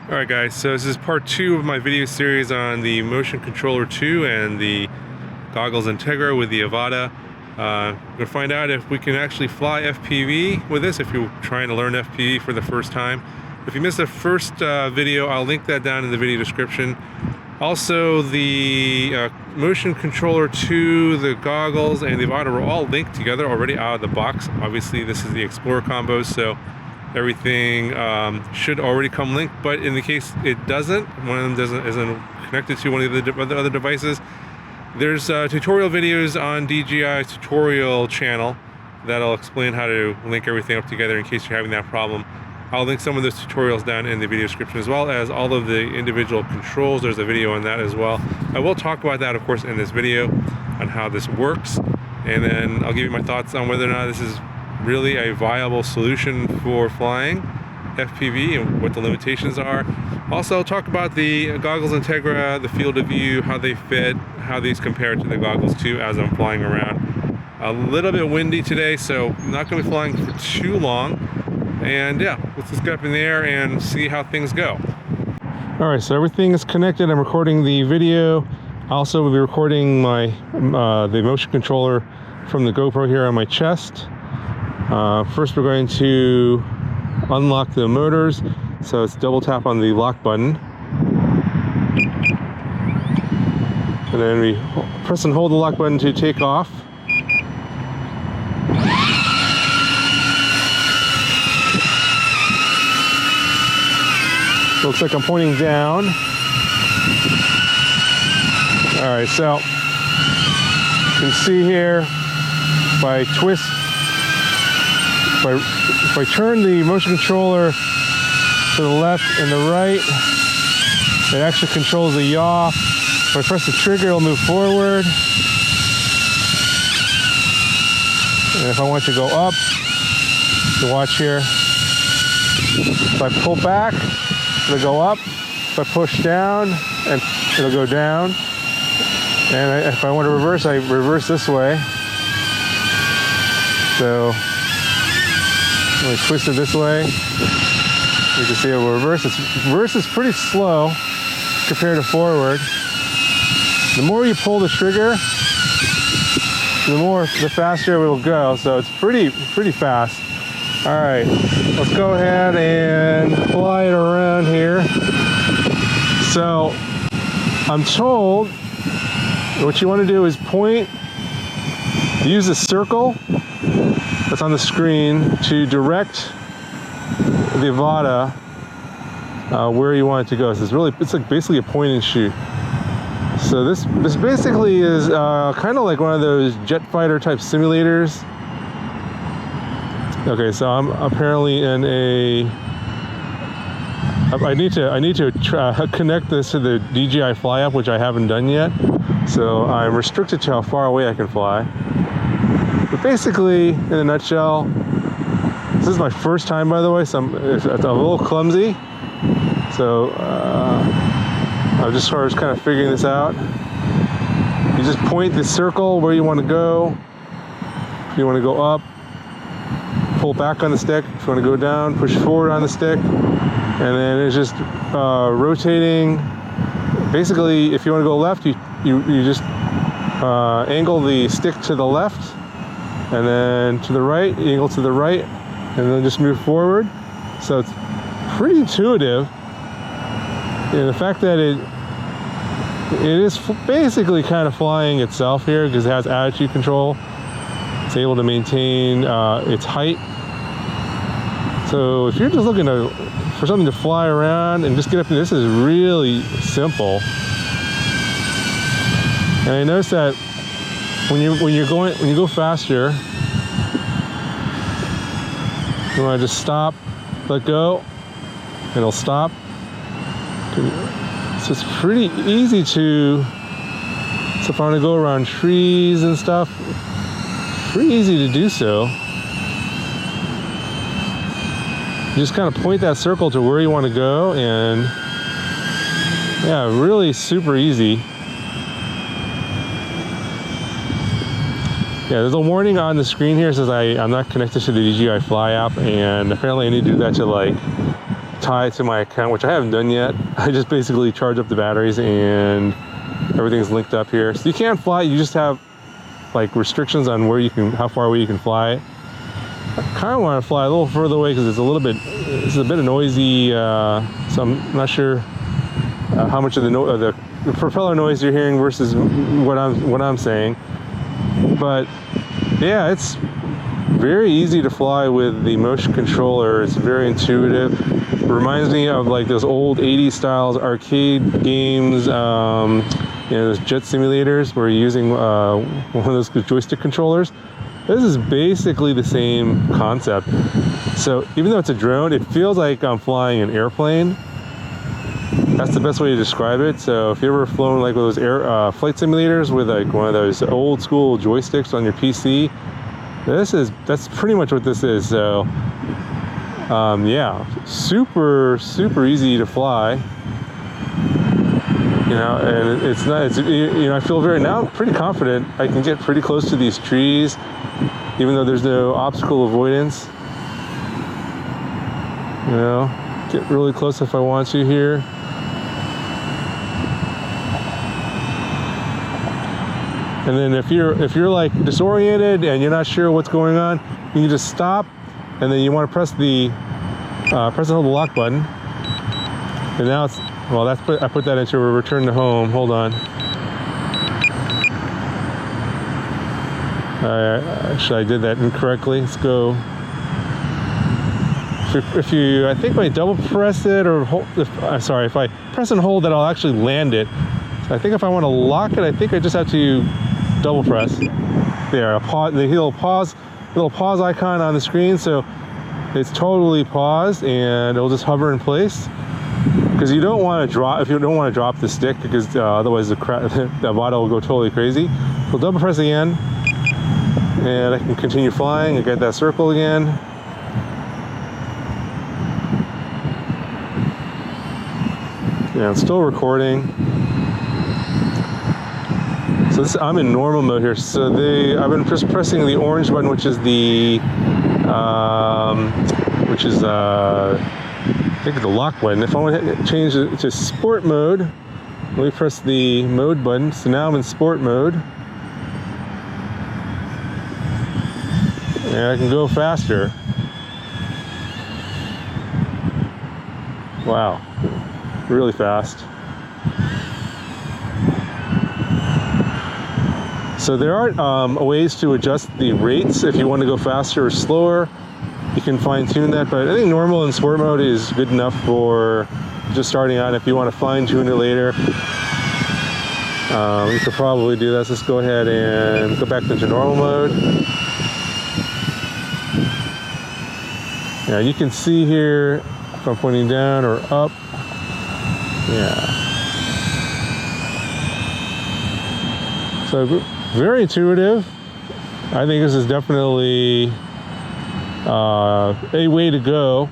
Alright guys, so this is part 2 of my video series on the Motion Controller 2 and the goggles Integra with the Avata. We're going to find out if we can actually fly FPV with this, if you're trying to learn FPV for the first time. If you missed the first video, I'll link that down in the video description. Also, the Motion Controller 2, the goggles, and the Avata were all linked together already out of the box. Obviously, this is the Explorer combo, so everything should already come linked, but in the case it doesn't, one of them isn't connected to one of the other devices, there's tutorial videos on DJI's tutorial channel that'll explain how to link everything up together in case you're having that problem. I'll link some of those tutorials down in the video description, as well as all of the individual controls. There's a video on that as well. I will talk about that, of course, in this video on how this works, and then I'll give you my thoughts on whether or not this is really a viable solution for flying FPV and what the limitations are. Also, I'll talk about the goggles Integra, the field of view, how they fit, how these compare to the goggles too as I'm flying around. A little bit windy today, so I'm not going to be flying for too long. And yeah, let's just get up in the air and see how things go. Alright, so everything is connected. I'm recording the video. I also will be recording my the motion controller from the GoPro here on my chest. First we're going to unlock the motors, so it's double tap on the lock button, and then we press and hold the lock button to take off. Looks like I'm pointing down. Alright, so you can see here if I twist, if I turn the motion controller to the left and the right, it actually controls the yaw. If I press the trigger, it'll move forward. And if I want to go up, you watch here. If I pull back, it'll go up. If I push down, and it'll go down. And if I want to reverse, I reverse this way. So when I twist it this way, you can see it will reverse. Reverse is pretty slow compared to forward. The more you pull the trigger, the faster it will go. So it's pretty fast. All right, let's go ahead and fly it around here. So I'm told what you want to do is use the circle that's on the screen to direct the Avata where you want it to go. So it's like basically a point and shoot. So this basically is kind of like one of those jet fighter type simulators. Okay, so I'm apparently in a. I need to connect this to the DJI Fly app, which I haven't done yet. So I'm restricted to how far away I can fly. But basically, in a nutshell, this is my first time, by the way, so I'm a little clumsy. So I'm just sort of kind of figuring this out. You just point the circle where you want to go. If you want to go up, pull back on the stick. If you want to go down, push forward on the stick. And then it's just rotating. Basically, if you want to go left, you just angle the stick to the left. And then to the right, angle to the right, and then just move forward. So it's pretty intuitive. And the fact that it is basically kind of flying itself here because it has attitude control. It's able to maintain its height. So if you're just looking for something to fly around and just get up there, this is really simple. And I noticed that when you go faster, you want to just stop, let go, and it'll stop. So it's pretty easy so if I want to go around trees and stuff, pretty easy to do so. You just kind of point that circle to where you want to go, and yeah, really super easy. Yeah, there's a warning on the screen here. It says I'm not connected to the DJI Fly app, and apparently I need to do that to tie it to my account, which I haven't done yet. I just basically charge up the batteries and everything's linked up here. So you can't fly, you just have like restrictions on where you can, how far away you can fly. I kind of want to fly a little further away because it's a bit noisy. So I'm not sure how much of the propeller noise you're hearing versus what I'm saying. But yeah, it's very easy to fly with the motion controller. It's very intuitive. It reminds me of like those old 80s styles arcade games, those jet simulators where you're using one of those joystick controllers. This is basically the same concept. So even though it's a drone, it feels like I'm flying an airplane. That's the best way to describe it. So if you ever flown like those flight simulators with like one of those old school joysticks on your PC, that's pretty much what this is. So yeah, super easy to fly. And I feel now I'm pretty confident I can get pretty close to these trees, even though there's no obstacle avoidance. Get really close if I want to here. And then if you're like disoriented and you're not sure what's going on, you can just stop, and then you want to press and hold the lock button. And now it's, well, I put that into a return to home. Hold on. Actually, I did that incorrectly. Let's go. I think if I double press it or hold, if I press and hold, that I'll actually land it. So I think if I want to lock it, I think I just have to double press. There, the little pause icon on the screen. So it's totally paused, and it'll just hover in place. Because you don't want to drop, if you don't want to drop the stick, because otherwise the Avata will go totally crazy. So double press again, and I can continue flying. I get that circle again. Yeah, it's still recording. So I'm in normal mode here. So I've been just pressing the orange button, which is I think the lock button. If I want to change it to sport mode, let me press the mode button. So now I'm in sport mode. And I can go faster. Wow, really fast. So there are ways to adjust the rates if you want to go faster or slower. You can fine tune that, but I think normal and sport mode is good enough for just starting out. If you want to fine tune it later, you could probably do this. Let's go ahead and go back into normal mode. Now you can see here if I'm pointing down or up. Yeah. So very intuitive. I think this is definitely a way to go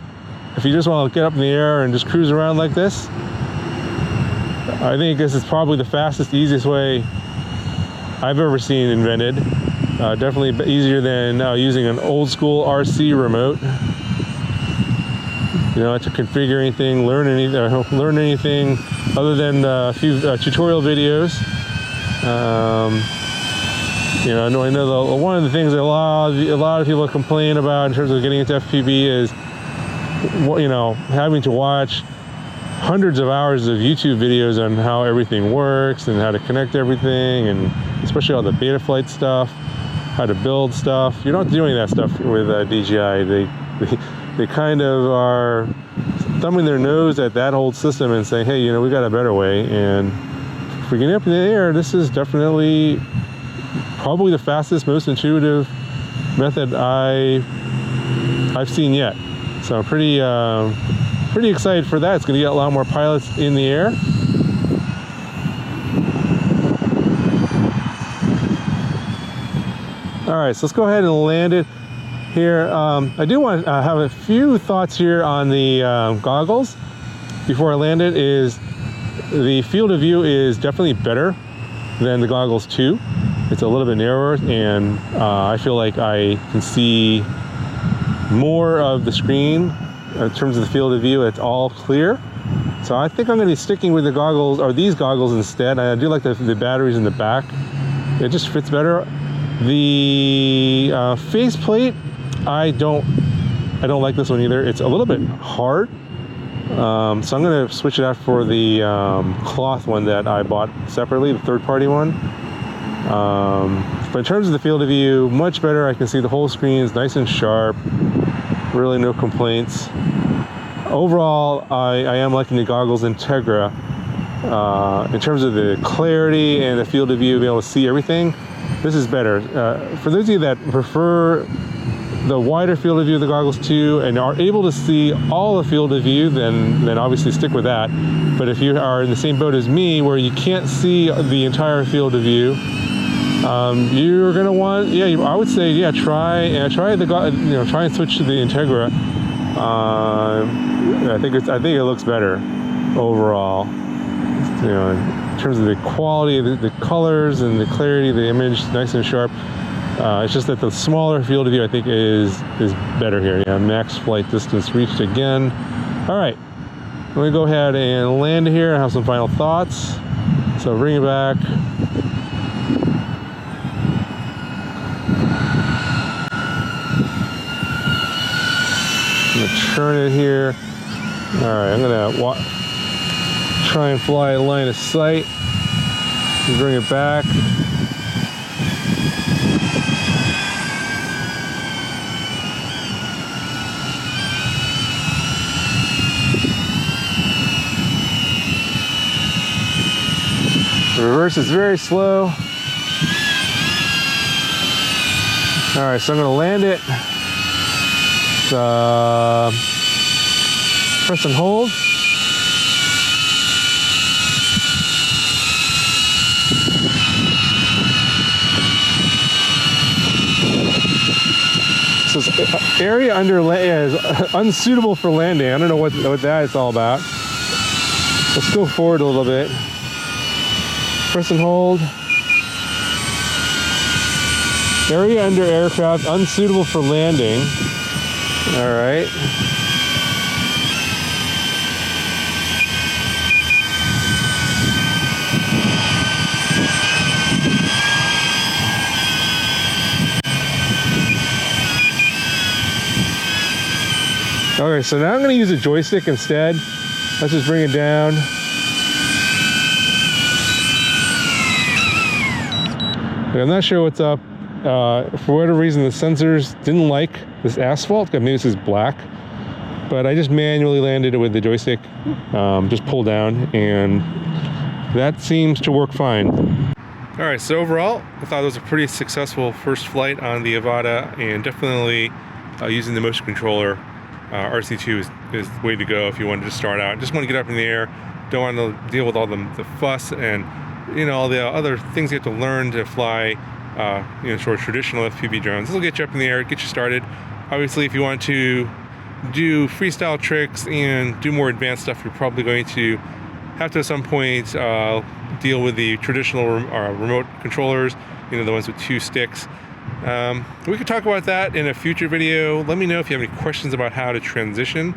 if you just want to get up in the air and just cruise around like this. I think this is probably the fastest, easiest way I've ever seen invented. Definitely easier than using an old school RC remote. To configure anything, learn anything other than a few tutorial videos. I know one of the things that a lot of people complain about in terms of getting into FPV is, having to watch hundreds of hours of YouTube videos on how everything works and how to connect everything, and especially all the beta flight stuff, how to build stuff. You don't have to do any of that stuff with DJI. They kind of are thumbing their nose at that whole system and saying, hey, we got a better way. And if we get up in the air, this is definitely probably the fastest, most intuitive method I've seen yet. So I'm pretty excited for that. It's going to get a lot more pilots in the air. All right, so let's go ahead and land it here. I do want to have a few thoughts here on the goggles before I land it. Is the field of view is definitely better than the goggles 2. It's a little bit narrower, and I feel like I can see more of the screen in terms of the field of view, it's all clear. So I think I'm going to be sticking with the goggles, or these goggles instead. I do like the batteries in the back. It just fits better. The face plate, I don't like this one either. It's a little bit hard. So I'm going to switch it out for the cloth one that I bought separately, the third-party one. But in terms of the field of view, much better. I can see the whole screen is nice and sharp. Really no complaints. Overall, I am liking the goggles Integra. In terms of the clarity and the field of view, being able to see everything, this is better. For those of you that prefer the wider field of view of the goggles too, and are able to see all the field of view, then obviously stick with that. But if you are in the same boat as me, where you can't see the entire field of view, you're gonna want, I would say, try and switch to the Integra. I think it looks better overall. In terms of the quality, the colors and the clarity of the image, nice and sharp. It's just that the smaller field of view, I think, is better here. Yeah, max flight distance reached again. All right, I'm gonna go ahead and land here and have some final thoughts. So bring it back. I'm gonna turn it here. All right, I'm gonna try and fly a line of sight and bring it back. The reverse is very slow. All right, so I'm gonna land it. Press and hold. So area under is unsuitable for landing. I don't know what that is all about. Let's go forward a little bit. Press and hold. Area under aircraft unsuitable for landing. All right. Okay, so now I'm going to use a joystick instead. Let's just bring it down. I'm not sure what's up. For whatever reason, the sensors didn't like this asphalt. Maybe this is black, but I just manually landed it with the joystick. Just pull down, and that seems to work fine. All right, so overall, I thought it was a pretty successful first flight on the Avata, and definitely using the motion controller, RC2 is the way to go if you wanted to start out. Just want to get up in the air, don't want to deal with all the fuss and all the other things you have to learn to fly sort of traditional FPV drones. This will get you up in the air, get you started. Obviously, if you want to do freestyle tricks and do more advanced stuff, you're probably going to have to at some point deal with the traditional remote controllers, the ones with 2 sticks. We could talk about that in a future video. Let me know if you have any questions about how to transition.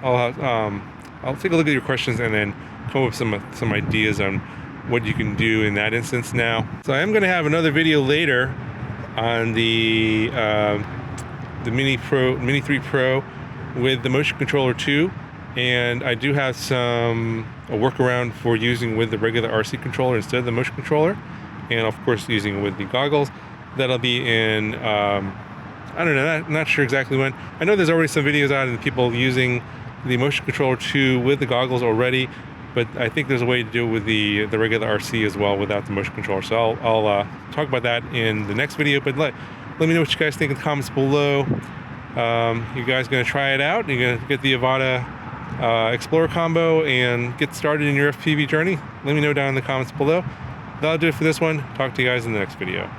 I'll take a look at your questions and then come up with some ideas on what you can do in that instance now. So I am going to have another video later on the Mini 3 Pro with the motion controller 2, and I do have a workaround for using with the regular RC controller instead of the motion controller, and of course using it with the goggles. That'll be in I don't know, not sure exactly when. I know there's already some videos out of people using the motion controller 2 with the goggles already, but I think there's a way to do it with the regular RC as well without the motion controller. So I'll talk about that in the next video, but let me know what you guys think in the comments below. You guys gonna try it out? You're gonna get the Avata Explorer combo and get started in your FPV journey? Let me know down in the comments below. That'll do it for this one. Talk to you guys in the next video.